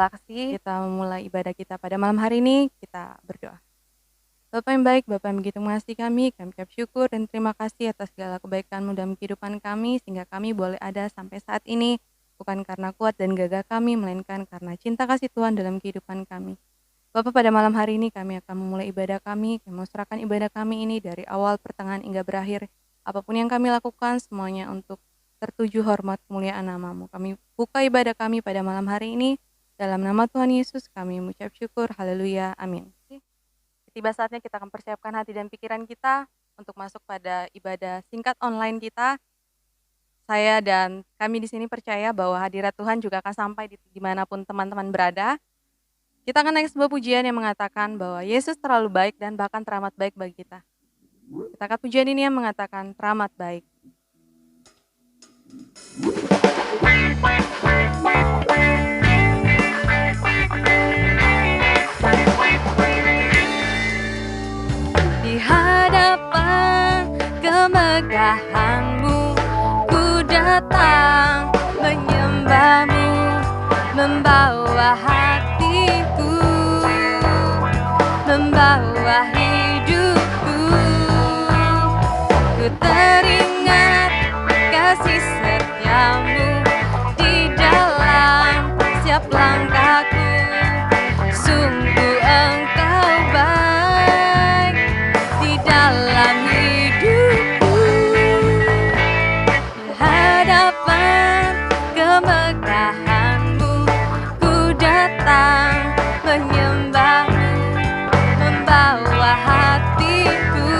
segala kasih, kita memulai ibadah kita pada malam hari ini, kita berdoa. Bapa yang baik, Bapa yang begitu mengasihi kami ucap syukur dan terima kasih atas segala kebaikan-Mu dalam kehidupan kami, sehingga kami boleh ada sampai saat ini, bukan karena kuat dan gagah kami, melainkan karena cinta kasih Tuhan dalam kehidupan kami. Bapa, pada malam hari ini kami akan memulai ibadah kami mau serahkan ibadah kami ini dari awal, pertengahan, hingga berakhir. Apapun yang kami lakukan, semuanya untuk tertuju hormat kemuliaan nama-Mu. Kami buka ibadah kami pada malam hari ini, dalam nama Tuhan Yesus kami mengucap syukur, haleluya, amin. Tiba saatnya kita akan persiapkan hati dan pikiran kita untuk masuk pada ibadah singkat online kita. Saya dan kami di sini percaya bahwa hadirat Tuhan juga akan sampai dimanapun teman-teman berada. Kita akan naik sebuah pujian yang mengatakan bahwa Yesus terlalu baik dan bahkan teramat baik bagi kita. Kita akan pujian ini yang mengatakan teramat baik. Di hadapan kemegahan-Mu, ku datang menyembah-Mu, membawa hatiku, membawa hidupku. Ku teringat kasih setia-Mu di dalam setiap langkahku. Sungguh Engkau baik di dalam hidupku. Di hadapan kemegahan-Mu, ku datang menyembah-Mu, membawa hatiku,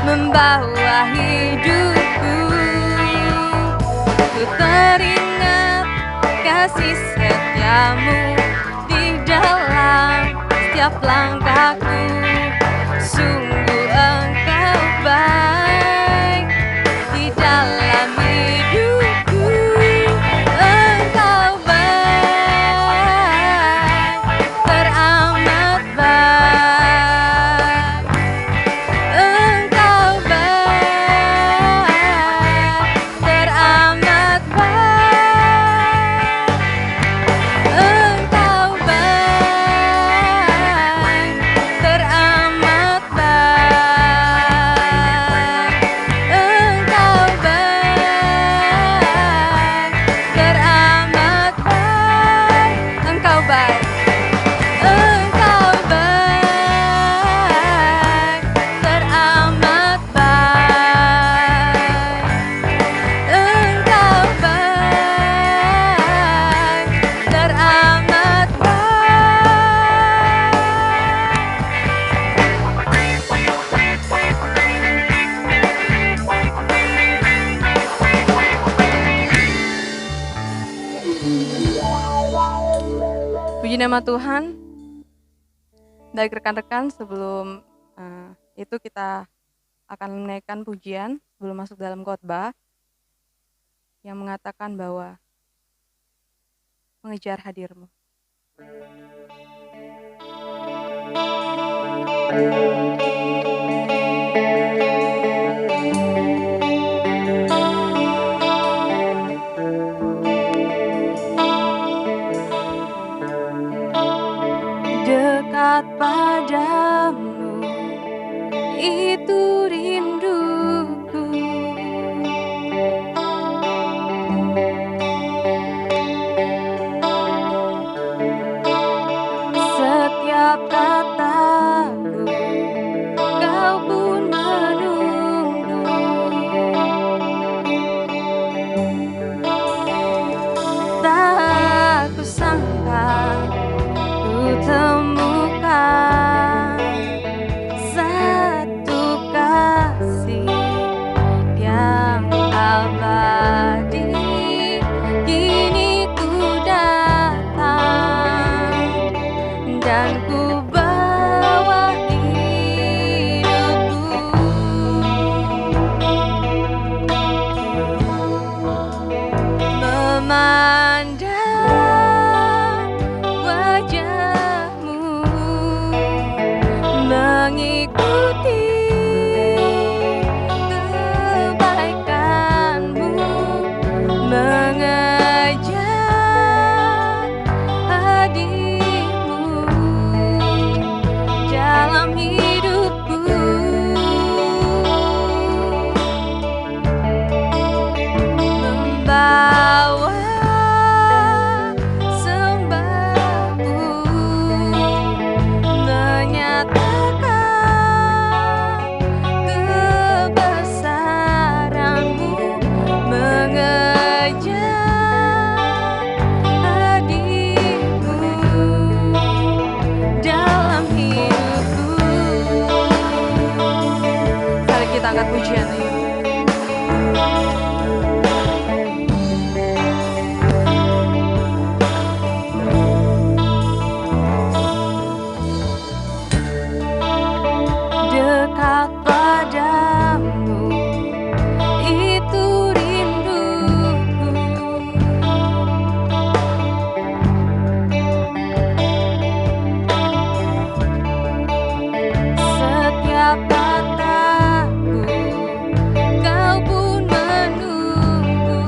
membawa hidupku. Ku teringat kasih setia-Mu di dalam setiap langkahku. Sungguh Engkau baik di dalam hidupku. Engkau baik, teramat baik. Engkau baik, teramat baik. Engkau baik, teramat baik. Engkau baik, teramat baik. Engkau baik. Engkau baik, teramat baik. Engkau baik, teramat baik. Puji nama Tuhan. Baik rekan-rekan, sebelum itu kita akan menaikkan pujian sebelum masuk dalam khotbah yang mengatakan bahwa mengejar hadir-Mu. Dekat padamu, itu rinduku. Setiap kataku, Kau pun menunggu. Tak kusangka ku temukan satu kasih yang abadi. Kini ku datang dan ku bawa hidupku. Memandang wajah-Mu, mengikuti kebaikan-Mu, mengejar pujiannya. Dekat padamu, itu rinduku. Setiap kataku, kau pun menunggu.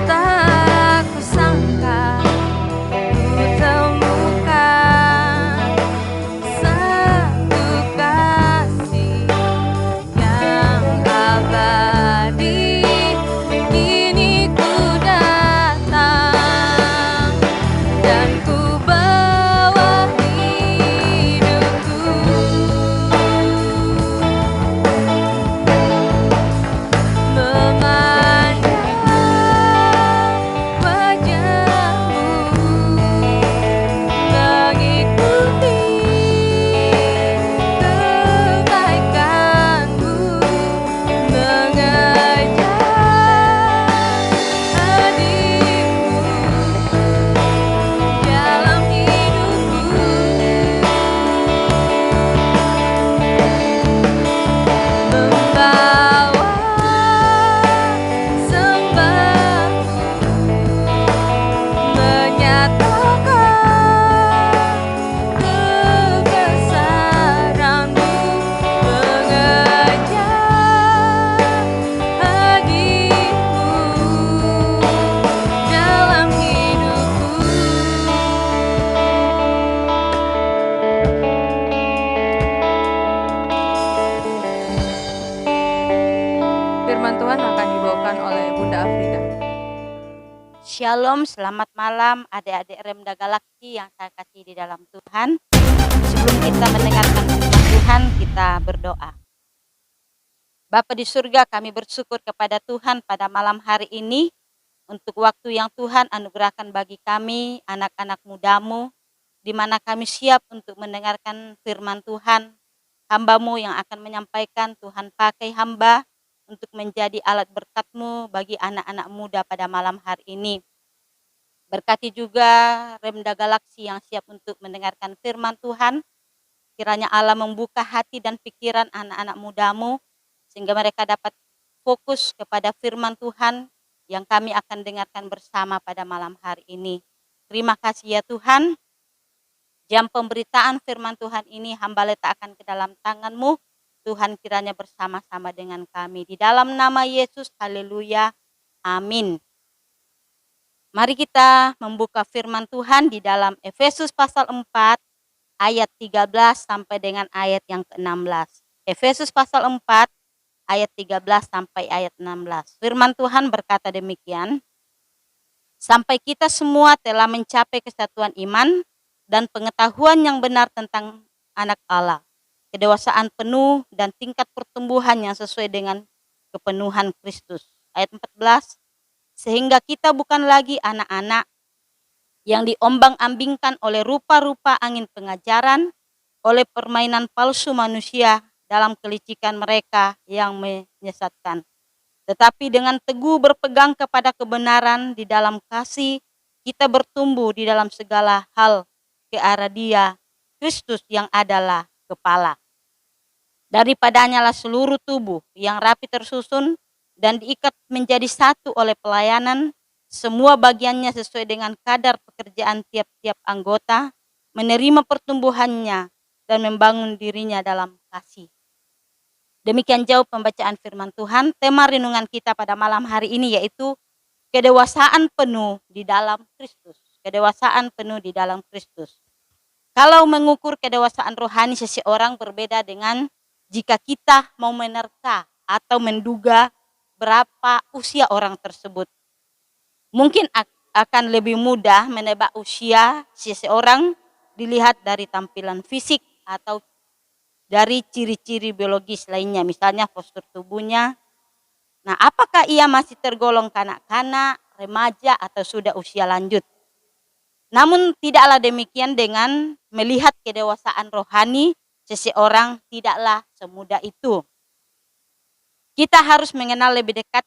Tak kusangka ku temukan satu kasih yang abadi. Kini ku datang dan ku bawa hidupku, memandang wajahmu, mengikuti kebaikanmu, mengejar hadirmu dalam hidupku, membawa sembahku, menyatakan kebesaranmu, mengejar hadirmu dalam hidupku. Firman Tuhan akan dibawakan oleh Bunda Afrida. Shalom, selamat malam adik-adik Remda Galaksi yang saya kasih di dalam Tuhan. Sebelum kita mendengarkan firman Tuhan, kita berdoa. Bapa di surga, kami bersyukur kepada Tuhan pada malam hari ini untuk waktu yang Tuhan anugerahkan bagi kami, anak-anak mudamu, di mana kami siap untuk mendengarkan firman Tuhan. Hamba-Mu yang akan menyampaikan, Tuhan pakai hamba untuk menjadi alat berkat-Mu bagi anak-anak muda pada malam hari ini. Berkati juga Remda Galaksi yang siap untuk mendengarkan firman Tuhan. Kiranya Allah membuka hati dan pikiran anak-anak mudamu, sehingga mereka dapat fokus kepada firman Tuhan yang kami akan dengarkan bersama pada malam hari ini. Terima kasih ya Tuhan. Jam pemberitaan firman Tuhan ini hamba letakkan ke dalam tangan-Mu. Tuhan kiranya bersama-sama dengan kami. Di dalam nama Yesus, haleluya, amin. Mari kita membuka firman Tuhan di dalam Efesus pasal 4 ayat 13 sampai dengan ayat yang ke-16. Efesus pasal 4 ayat 13 sampai ayat 16. Firman Tuhan berkata demikian. Sampai kita semua telah mencapai kesatuan iman dan pengetahuan yang benar tentang anak Allah, kedewasaan penuh dan tingkat pertumbuhan yang sesuai dengan kepenuhan Kristus. Ayat 14, sehingga kita bukan lagi anak-anak yang diombang-ambingkan oleh rupa-rupa angin pengajaran, oleh permainan palsu manusia dalam kelicikan mereka yang menyesatkan. Tetapi dengan teguh berpegang kepada kebenaran di dalam kasih, kita bertumbuh di dalam segala hal ke arah Dia, Kristus yang adalah kepala. Daripadanya lah seluruh tubuh yang rapi tersusun dan diikat menjadi satu oleh pelayanan, semua bagiannya sesuai dengan kadar pekerjaan tiap-tiap anggota, menerima pertumbuhannya dan membangun dirinya dalam kasih. Demikian jauh pembacaan firman Tuhan. Tema renungan kita pada malam hari ini yaitu kedewasaan penuh di dalam Kristus. Kedewasaan penuh di dalam Kristus. Kalau mengukur kedewasaan rohani seseorang berbeda dengan jika kita mau menerka atau menduga berapa usia orang tersebut. Mungkin akan lebih mudah menebak usia seseorang dilihat dari tampilan fisik atau dari ciri-ciri biologis lainnya, misalnya postur tubuhnya. Nah, apakah ia masih tergolong kanak-kanak, remaja, atau sudah usia lanjut? Namun tidaklah demikian dengan melihat kedewasaan rohani seseorang, tidaklah semudah itu. Kita harus mengenal lebih dekat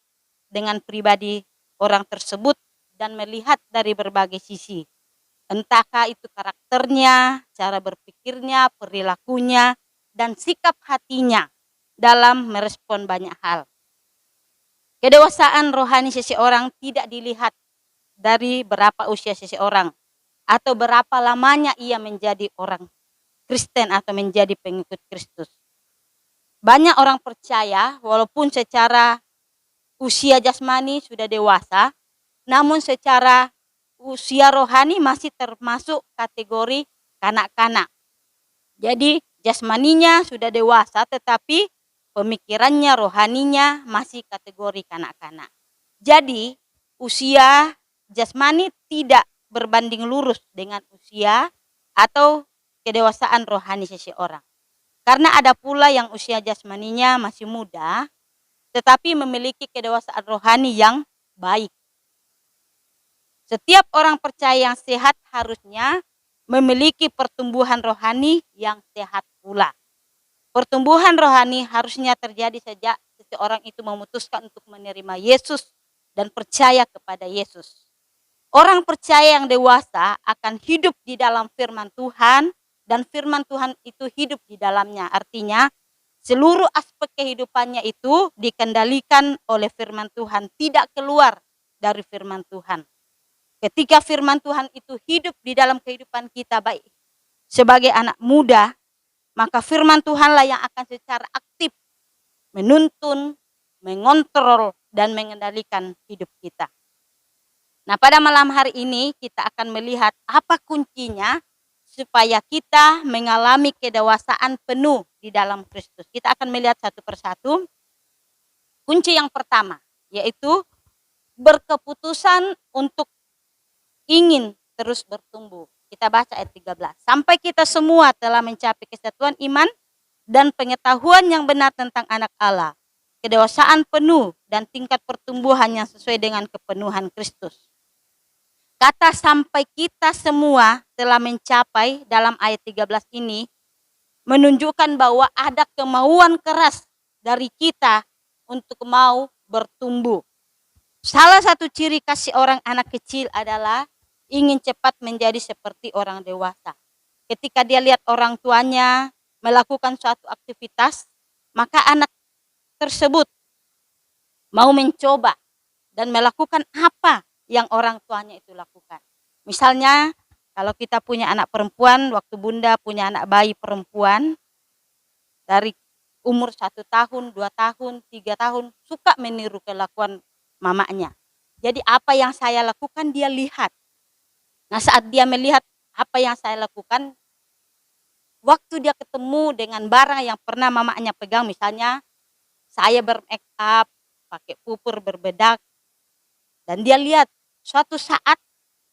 dengan pribadi orang tersebut dan melihat dari berbagai sisi. Entahkah itu karakternya, cara berpikirnya, perilakunya, dan sikap hatinya dalam merespon banyak hal. Kedewasaan rohani seseorang tidak dilihat dari berapa usia seseorang atau berapa lamanya ia menjadi orang Kristen atau menjadi pengikut Kristus. Banyak orang percaya walaupun secara usia jasmani sudah dewasa, namun secara usia rohani masih termasuk kategori kanak-kanak. Jadi jasmaninya sudah dewasa tetapi pemikirannya, rohaninya masih kategori kanak-kanak. Jadi usia jasmani tidak berbanding lurus dengan usia atau kedewasaan rohani seseorang. Karena ada pula yang usia jasmaninya masih muda, tetapi memiliki kedewasaan rohani yang baik. Setiap orang percaya yang sehat harusnya memiliki pertumbuhan rohani yang sehat pula. Pertumbuhan rohani harusnya terjadi sejak seseorang itu memutuskan untuk menerima Yesus dan percaya kepada Yesus. Orang percaya yang dewasa akan hidup di dalam firman Tuhan dan firman Tuhan itu hidup di dalamnya. Artinya seluruh aspek kehidupannya itu dikendalikan oleh firman Tuhan, tidak keluar dari firman Tuhan. Ketika firman Tuhan itu hidup di dalam kehidupan kita baik sebagai anak muda, maka firman Tuhanlah yang akan secara aktif menuntun, mengontrol, dan mengendalikan hidup kita. Nah, pada malam hari ini kita akan melihat apa kuncinya supaya kita mengalami kedewasaan penuh di dalam Kristus. Kita akan melihat satu persatu. Kunci yang pertama yaitu berkeputusan untuk ingin terus bertumbuh. Kita baca ayat 13. Sampai kita semua telah mencapai kesatuan iman dan pengetahuan yang benar tentang anak Allah, kedewasaan penuh dan tingkat pertumbuhan yang sesuai dengan kepenuhan Kristus. Kata sampai kita semua telah mencapai dalam ayat 13 ini menunjukkan bahwa ada kemauan keras dari kita untuk mau bertumbuh. Salah satu ciri kasih orang anak kecil adalah ingin cepat menjadi seperti orang dewasa. Ketika dia lihat orang tuanya melakukan suatu aktivitas, maka anak tersebut mau mencoba dan melakukan apa yang orang tuanya itu lakukan. Misalnya, kalau kita punya anak perempuan, waktu bunda punya anak bayi perempuan, dari umur 1 tahun, 2 tahun, 3 tahun, suka meniru kelakuan mamanya. Jadi apa yang saya lakukan dia lihat. Nah, saat dia melihat apa yang saya lakukan, waktu dia ketemu dengan barang yang pernah mamanya pegang, misalnya saya bermake up, pakai pupur, berbedak, dan dia lihat suatu saat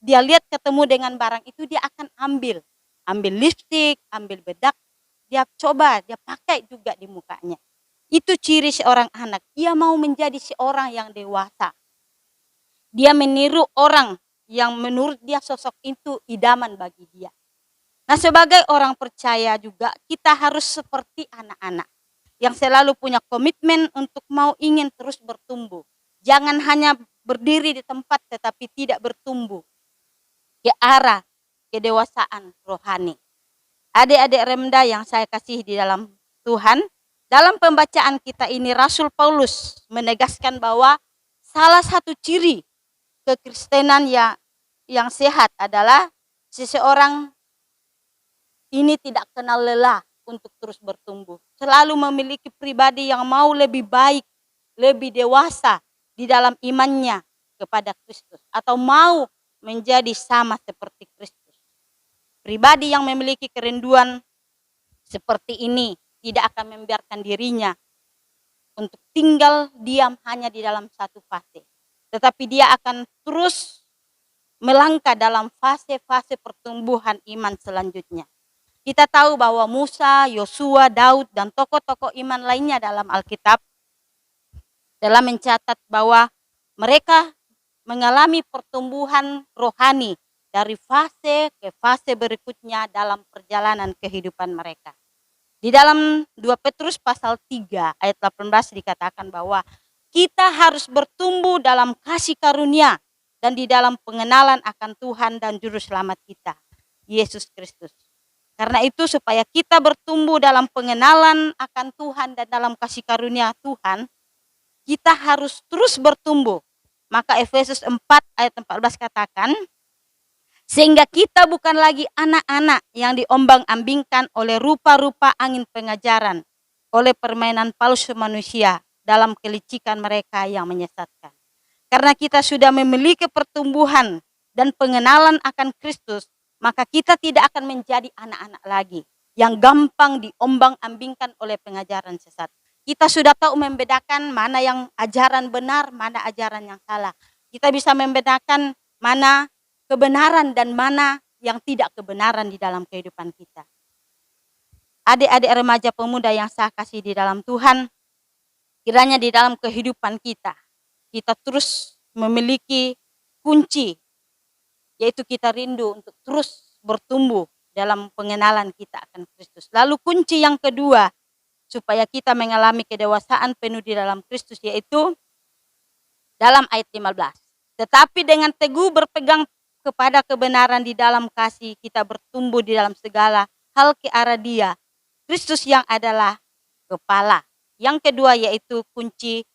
dia lihat ketemu dengan barang itu, dia akan ambil lipstik, ambil bedak, dia coba, dia pakai juga di mukanya. Itu ciri seorang anak, dia mau menjadi seorang yang dewasa. Dia meniru orang yang menurut dia sosok itu idaman bagi dia. Nah, sebagai orang percaya juga kita harus seperti anak-anak yang selalu punya komitmen untuk mau ingin terus bertumbuh. Jangan hanya berdiri di tempat tetapi tidak bertumbuh ke arah kedewasaan rohani. Adik-adik Remda yang saya kasih di dalam Tuhan, dalam pembacaan kita ini Rasul Paulus menegaskan bahwa salah satu ciri kekristenan yang sehat adalah seseorang ini tidak kenal lelah untuk terus bertumbuh. Selalu memiliki pribadi yang mau lebih baik, lebih dewasa di dalam imannya kepada Kristus. Atau mau menjadi sama seperti Kristus. Pribadi yang memiliki kerinduan seperti ini tidak akan membiarkan dirinya untuk tinggal diam hanya di dalam satu fase. Tetapi dia akan terus melangkah dalam fase-fase pertumbuhan iman selanjutnya. Kita tahu bahwa Musa, Yosua, Daud, dan tokoh-tokoh iman lainnya dalam Alkitab telah mencatat bahwa mereka mengalami pertumbuhan rohani dari fase ke fase berikutnya dalam perjalanan kehidupan mereka. Di dalam 2 Petrus pasal 3 ayat 18 dikatakan bahwa kita harus bertumbuh dalam kasih karunia dan di dalam pengenalan akan Tuhan dan Juru Selamat kita, Yesus Kristus. Karena itu supaya kita bertumbuh dalam pengenalan akan Tuhan dan dalam kasih karunia Tuhan, kita harus terus bertumbuh. Maka Efesus 4 ayat 14 katakan, sehingga kita bukan lagi anak-anak yang diombang-ambingkan oleh rupa-rupa angin pengajaran, oleh permainan palsu manusia dalam kelicikan mereka yang menyesatkan. Karena kita sudah memiliki pertumbuhan dan pengenalan akan Kristus, maka kita tidak akan menjadi anak-anak lagi yang gampang diombang-ambingkan oleh pengajaran sesat. Kita sudah tahu membedakan mana yang ajaran benar, mana ajaran yang salah. Kita bisa membedakan mana kebenaran dan mana yang tidak kebenaran di dalam kehidupan kita. Adik-adik remaja pemuda yang saya kasih di dalam Tuhan, kiranya di dalam kehidupan kita terus memiliki kunci, yaitu kita rindu untuk terus bertumbuh dalam pengenalan kita akan Kristus. Lalu kunci yang kedua, supaya kita mengalami kedewasaan penuh di dalam Kristus, yaitu dalam ayat 15. Tetapi dengan teguh berpegang kepada kebenaran di dalam kasih, kita bertumbuh di dalam segala hal ke arah Dia, Kristus yang adalah kepala. Yang kedua yaitu kunci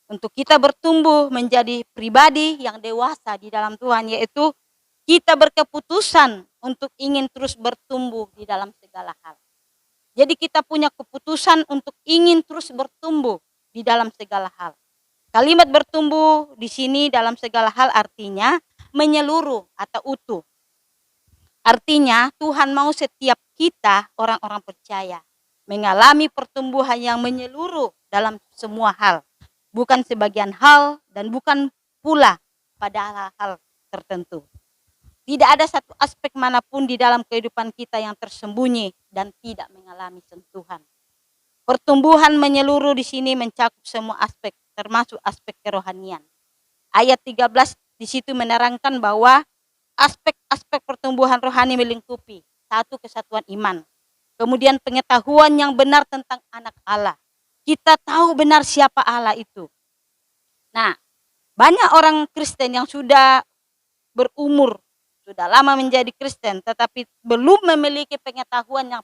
untuk kita bertumbuh menjadi pribadi yang dewasa di dalam Tuhan, yaitu kita berkeputusan untuk ingin terus bertumbuh di dalam segala hal. Jadi kita punya keputusan untuk ingin terus bertumbuh di dalam segala hal. Kalimat bertumbuh di sini dalam segala hal artinya menyeluruh atau utuh. Artinya Tuhan mau setiap kita orang-orang percaya mengalami pertumbuhan yang menyeluruh dalam semua hal. Bukan sebagian hal dan bukan pula pada hal-hal tertentu. Tidak ada satu aspek manapun di dalam kehidupan kita yang tersembunyi dan tidak mengalami sentuhan. Pertumbuhan menyeluruh di sini mencakup semua aspek, termasuk aspek kerohanian. Ayat 13 di situ menerangkan bahwa aspek-aspek pertumbuhan rohani melingkupi satu, kesatuan iman. Kemudian pengetahuan yang benar tentang anak Allah. Kita tahu benar siapa Allah itu. Nah, banyak orang Kristen yang sudah berumur, sudah lama menjadi Kristen, tetapi belum memiliki pengetahuan yang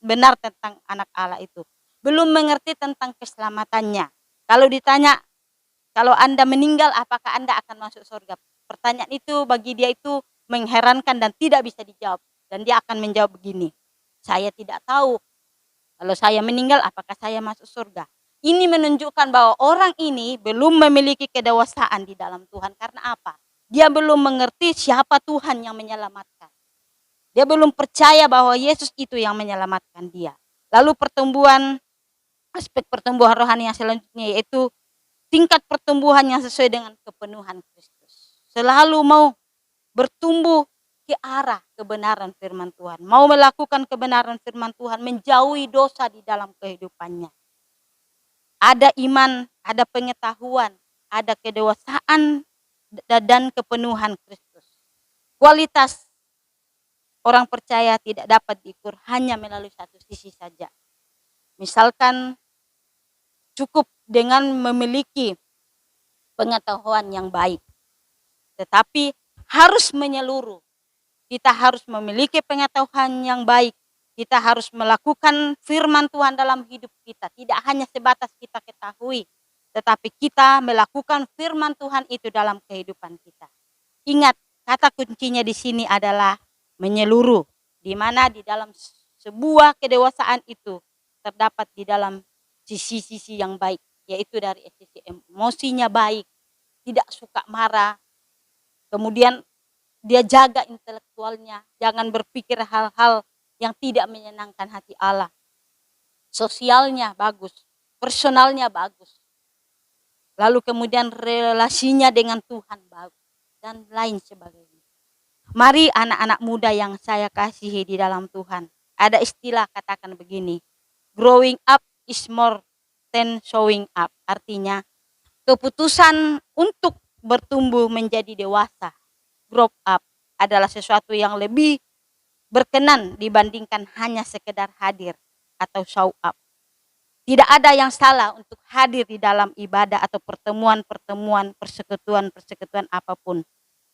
benar tentang anak Allah itu. Belum mengerti tentang keselamatannya. Kalau ditanya, kalau Anda meninggal, apakah Anda akan masuk surga? Pertanyaan itu bagi dia itu mengherankan dan tidak bisa dijawab. Dan dia akan menjawab begini, saya tidak tahu. Kalau saya meninggal, apakah saya masuk surga? Ini menunjukkan bahwa orang ini belum memiliki kedewasaan di dalam Tuhan. Karena apa? Dia belum mengerti siapa Tuhan yang menyelamatkan. Dia belum percaya bahwa Yesus itu yang menyelamatkan dia. Lalu aspek pertumbuhan rohani yang selanjutnya yaitu tingkat pertumbuhan yang sesuai dengan kepenuhan Kristus. Selalu mau bertumbuh ke arah kebenaran firman Tuhan. Mau melakukan kebenaran firman Tuhan, menjauhi dosa di dalam kehidupannya. Ada iman, ada pengetahuan, ada kedewasaan dan kepenuhan Kristus. Kualitas orang percaya tidak dapat diukur hanya melalui satu sisi saja. Misalkan cukup dengan memiliki pengetahuan yang baik, tetapi harus menyeluruh. Kita harus memiliki pengetahuan yang baik. Kita harus melakukan firman Tuhan dalam hidup kita. Tidak hanya sebatas kita ketahui, tetapi kita melakukan firman Tuhan itu dalam kehidupan kita. Ingat, kata kuncinya di sini adalah menyeluruh. Di mana di dalam sebuah kedewasaan itu terdapat di dalam sisi-sisi yang baik. Yaitu dari sisi emosinya baik, tidak suka marah. Kemudian dia jaga intelektualnya, jangan berpikir hal-hal yang tidak menyenangkan hati Allah. Sosialnya bagus, personalnya bagus. Lalu kemudian relasinya dengan Tuhan bagus dan lain sebagainya. Mari anak-anak muda yang saya kasihi di dalam Tuhan. Ada istilah katakan begini, growing up is more than showing up. Artinya keputusan untuk bertumbuh menjadi dewasa, grow up adalah sesuatu yang lebih berkenan dibandingkan hanya sekedar hadir atau show up. Tidak ada yang salah untuk hadir di dalam ibadah atau pertemuan-pertemuan, persekutuan-persekutuan apapun.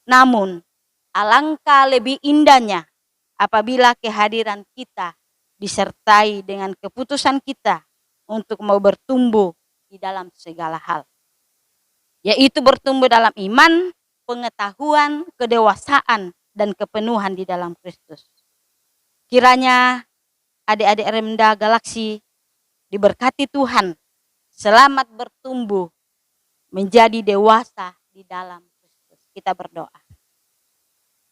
Namun, alangkah lebih indahnya apabila kehadiran kita disertai dengan keputusan kita untuk mau bertumbuh di dalam segala hal. Yaitu bertumbuh dalam iman, pengetahuan, kedewasaan, dan kepenuhan di dalam Kristus. Kiranya adik-adik Remda Galaksi diberkati Tuhan, selamat bertumbuh menjadi dewasa di dalam Kristus. Kita berdoa.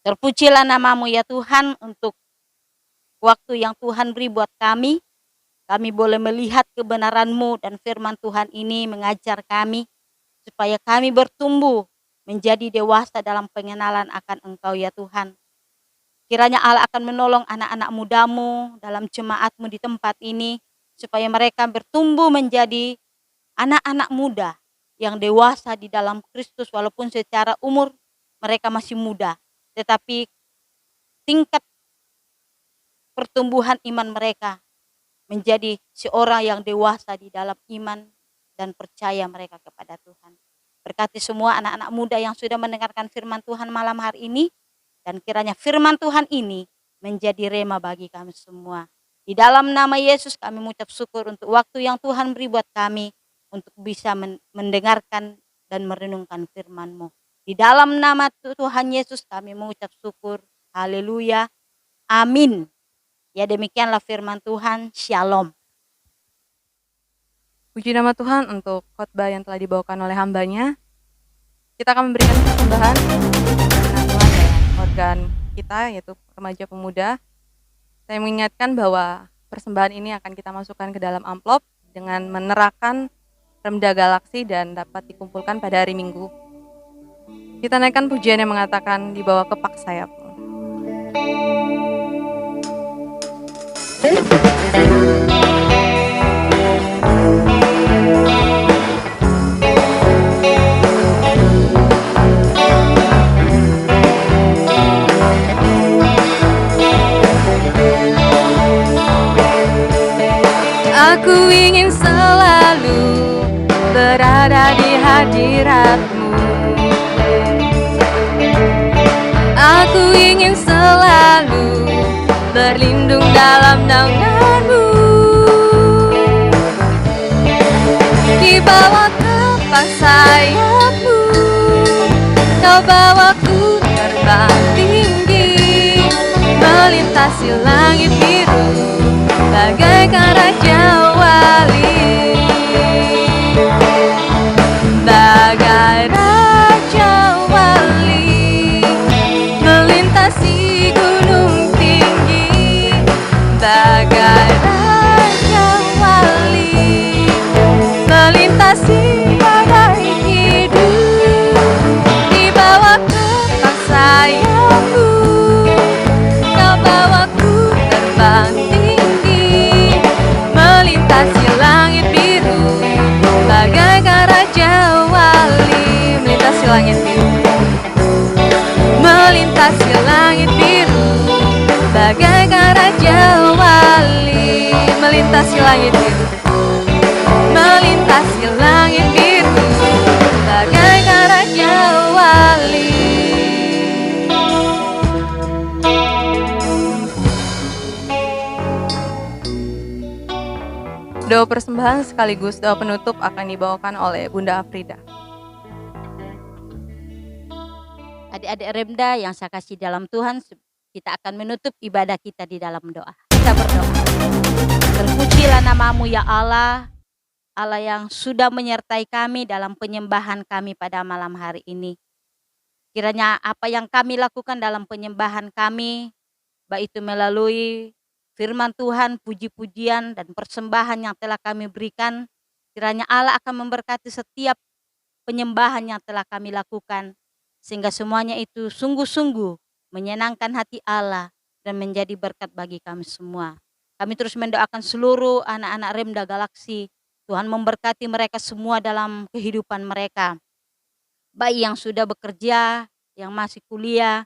Terpujilah namamu ya Tuhan untuk waktu yang Tuhan beri buat kami. Kami boleh melihat kebenaran-Mu dan firman Tuhan ini mengajar kami supaya kami bertumbuh menjadi dewasa dalam pengenalan akan Engkau ya Tuhan. Kiranya Allah akan menolong anak-anak muda-Mu dalam jemaat-Mu di tempat ini supaya mereka bertumbuh menjadi anak-anak muda yang dewasa di dalam Kristus walaupun secara umur mereka masih muda. Tetapi tingkat pertumbuhan iman mereka menjadi seorang yang dewasa di dalam iman dan percaya mereka kepada Tuhan. Berkati semua anak-anak muda yang sudah mendengarkan firman Tuhan malam hari ini. Dan kiranya firman Tuhan ini menjadi rema bagi kami semua. Di dalam nama Yesus kami mengucap syukur untuk waktu yang Tuhan beri buat kami. Untuk bisa mendengarkan dan merenungkan firman-Mu. Di dalam nama Tuhan Yesus kami mengucap syukur. Haleluya. Amin. Ya demikianlah firman Tuhan. Shalom. Puji nama Tuhan untuk khotbah yang telah dibawakan oleh hambanya. Kita akan memberikan persembahan karena Tuhan dan organ kita yaitu remaja pemuda. Saya mengingatkan bahwa persembahan ini akan kita masukkan ke dalam amplop dengan menerapkan Remda Galaksi dan dapat dikumpulkan pada hari Minggu. Kita naikkan pujian yang mengatakan di bawah kepak sayapmu. Aku ingin selalu berada di hadirat-Mu. Aku ingin selalu berlindung dalam naungan-Mu. Di bawah kepak sayap-Mu, Kau bawaku terbang tinggi, melintasi langit biru, bagaikan Raja Wali. Bagai Raja Wali, melintasi gunung tinggi. Bagai Raja Wali, melintasi badai hidup. Di bawah kepak sayap-Mu, Kau bawaku terbang tinggi, melintasi langit biru, bagaikan Raja Wali. Melintasi langit biru, melintasi langit biru, bagaikan Raja Wali. Melintasi langit biru, melintasi langit biru, bagaikan Raja Wali. Doa persembahan sekaligus doa penutup akan dibawakan oleh Bunda Afrida. Adik-adik Remda yang saya kasih dalam Tuhan, kita akan menutup ibadah kita di dalam doa. Kita berdoa. Terpujilah namamu ya Allah, Allah yang sudah menyertai kami dalam penyembahan kami pada malam hari ini. Kiranya apa yang kami lakukan dalam penyembahan kami, baik itu melalui firman Tuhan, puji-pujian dan persembahan yang telah kami berikan, kiranya Allah akan memberkati setiap penyembahan yang telah kami lakukan, sehingga semuanya itu sungguh-sungguh menyenangkan hati Allah dan menjadi berkat bagi kami semua. Kami terus mendoakan seluruh anak-anak Remda Galaksi, Tuhan memberkati mereka semua dalam kehidupan mereka. Baik yang sudah bekerja, yang masih kuliah,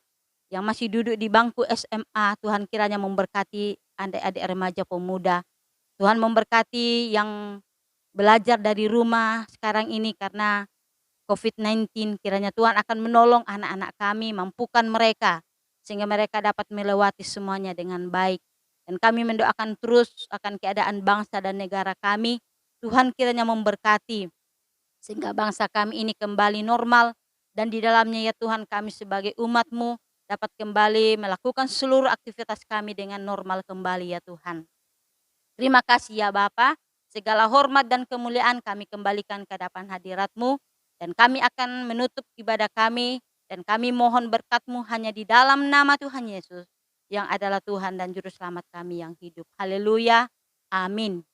yang masih duduk di bangku SMA, Tuhan kiranya memberkati adik-adik remaja pemuda. Tuhan memberkati yang belajar dari rumah sekarang ini karena COVID-19, kiranya Tuhan akan menolong anak-anak kami, mampukan mereka, sehingga mereka dapat melewati semuanya dengan baik. Dan kami mendoakan terus akan keadaan bangsa dan negara kami, Tuhan kiranya memberkati, sehingga bangsa kami ini kembali normal, dan di dalamnya ya Tuhan kami sebagai umat-Mu dapat kembali melakukan seluruh aktivitas kami dengan normal kembali ya Tuhan. Terima kasih ya Bapa, segala hormat dan kemuliaan kami kembalikan ke hadapan hadirat-Mu, dan kami akan menutup ibadah kami, dan kami mohon berkat-Mu hanya di dalam nama Tuhan Yesus, yang adalah Tuhan dan Juru Selamat kami yang hidup. Haleluya, amin.